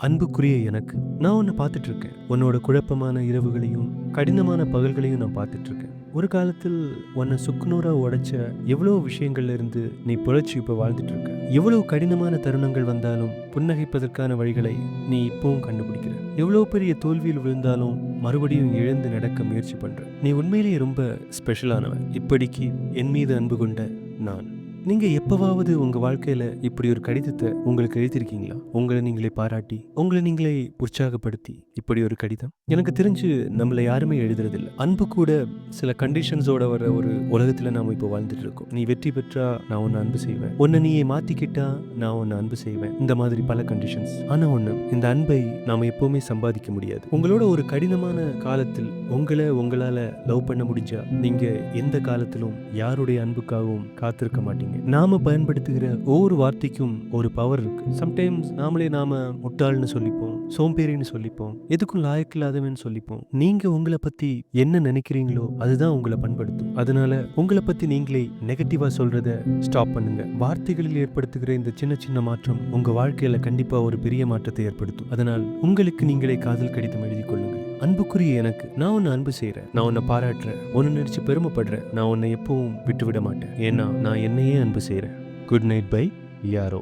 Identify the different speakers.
Speaker 1: அன்புக்குரிய எனக்கு, நான் உன்னை பார்த்துட்டு இருக்கேன். உன்னோட குழப்பமான இரவுகளையும், கடினமான பகல்களையும் நான் பார்த்துட்டு இருக்கேன். ஒரு காலத்தில் உன்னை சுக்குநூறா உடைச்ச எவ்வளோ விஷயங்கள்ல இருந்து நீ பிழைச்சு இப்ப வாழ்ந்துட்டு இருக்க. எவ்வளவு கடினமான தருணங்கள் வந்தாலும் புன்னகைப்பதற்கான வழிகளை நீ இப்பவும் கண்டுபிடிக்கிற. எவ்வளோ பெரிய தோல்வியில் விழுந்தாலும் மறுபடியும் எழுந்து நடக்க முயற்சி பண்ற. நீ உண்மையிலேயே ரொம்ப ஸ்பெஷலானவன். இப்படிக்கு என் மீது அன்பு கொண்ட நான். நீங்க எப்பவாவது உங்க வாழ்க்கையில இப்படி ஒரு கடிதத்தை உங்களுக்கு எழுதியிருக்கீங்களா? உங்களை நீங்களே பாராட்டி, உங்களை நீங்களே உற்சாகப்படுத்தி இப்படி ஒரு கடிதம்? எனக்கு தெரிஞ்சு நம்மள யாருமே எழுதுறதில்ல. அன்பு கூட சில கண்டிஷன்ஸோட வர ஒரு உலகத்துல நாம இப்போ வாழ்ந்துட்டு இருக்கோம். நீ வெற்றி பெற்றா நான் உன்னை அன்பு செய்வேன். உன்னை நீயே மாத்திக்கிட்டா நான் உன்னை அன்பு செய்வேன். இந்த மாதிரி பல கண்டிஷன்ஸ். ஆனா ஒண்ணு, இந்த அன்பை நாம எப்பவுமே சம்பாதிக்க முடியாது. உங்களோட ஒரு கடினமான காலத்தில் உங்களால லவ் பண்ண முடிஞ்சா நீங்க எந்த காலத்திலும் யாருடைய அன்புக்காகவும் காத்திருக்க மாட்டீங்க. நாம பயன்படுத்துகிற ஒவ்வொரு வார்த்தைக்கும் ஒரு பவர் இருக்கு. சம்டைம்ஸ் நாம முட்டாள்னு சொல்லிப்போம், சோம்பேறின்னு சொல்லிப்போம், எதுக்கும் லாயக்கில்லாதவன்னு சொல்லிப்போம். நீங்க உங்களை பத்தி என்ன நினைக்கிறீங்களோ அதுதான் உங்களை பண்படுத்தும். அதனால உங்களை பத்தி நீங்களே நெகட்டிவா சொல்றத ஸ்டாப் பண்ணுங்க. வார்த்தைகளில் ஏற்படுத்துகிற இந்த சின்ன சின்ன மாற்றம் உங்க வாழ்க்கையில கண்டிப்பா ஒரு பெரிய மாற்றத்தை ஏற்படுத்தும். அதனால் உங்களுக்கு நீங்களே காதல் கடிதம் எழுதி கொள்ளுங்கள். அன்புக்குரிய எனக்கு, நான் உன்னை அன்பு செய்றேன். நான் உன்னை பாராட்டுறேன். உன்னை நினைச்சு பெருமைப்படுறேன். நான் உன்னை எப்பவும் விட்டு விட மாட்டேன். ஏன்னா நான் என்னையே அன்பு செய்றேன். குட் நைட் பை யாரோ.